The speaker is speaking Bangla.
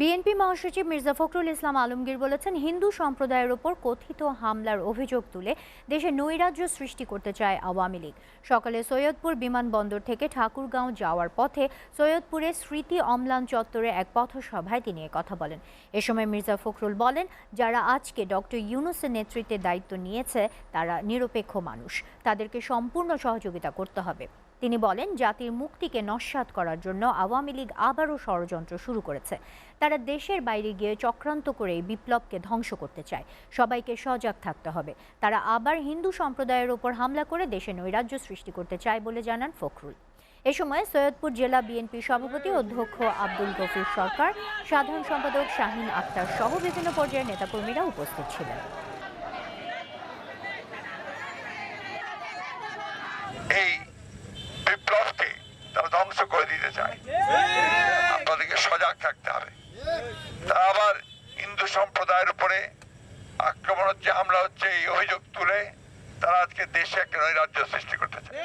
বিএনপি মহাসচিব মির্জা ফখরুল ইসলাম আলমগীর বলেছেন, হিন্দু সম্প্রদায়ের ওপর কথিত হামলার অভিযোগ তুলে দেশে নৈরাজ্য সৃষ্টি করতে চায় আওয়ামী লীগ। সকালে সৈয়দপুর বিমানবন্দর থেকে ঠাকুরগাঁও যাওয়ার পথে সৈয়দপুরের স্মৃতি অম্লান চত্বরে এক পথসভায় তিনি কথা বলেন। এ সময় মির্জা ফখরুল বলেন, যারা আজকে ডক্টর ইউনূসের নেতৃত্বে দায়িত্ব নিয়েছে তারা নিরপেক্ষ মানুষ, তাদেরকে সম্পূর্ণ সহযোগিতা করতে হবে। তিনি বলেন, জাতির মুক্তিকে নস্যাৎ করার জন্য আওয়ামী লীগ আবারও ষড়যন্ত্র শুরু করেছে। তারা দেশের বাইরে গিয়ে চক্রান্ত করে বিপ্লবকে ধ্বংস করতে চায়। সবাইকে সজাগ থাকতে হবে। তারা আবার হিন্দু সম্প্রদায়ের ওপর হামলা করে দেশে নৈরাজ্য সৃষ্টি করতে চায় বলে জানান ফখরুল। এ সময় সৈয়দপুর জেলা বিএনপি সভাপতি অধ্যক্ষ আব্দুল গফুর সরকার, সাধারণ সম্পাদক শাহিন আক্তার সহ বিভিন্ন পর্যায়ের নেতাকর্মীরা উপস্থিত ছিলেন। এই বিপ্লবকে তারা ধ্বংস করে দিতে চায়, আপনাদেরকে সজাগ থাকতে হবে। তারা আবার হিন্দু সম্প্রদায়ের উপরে আক্রমণ হচ্ছে, হামলা হচ্ছে, এই অভিযোগ তুলে তারা আজকে দেশে একটা নৈরাজ্য সৃষ্টি করতে চায়।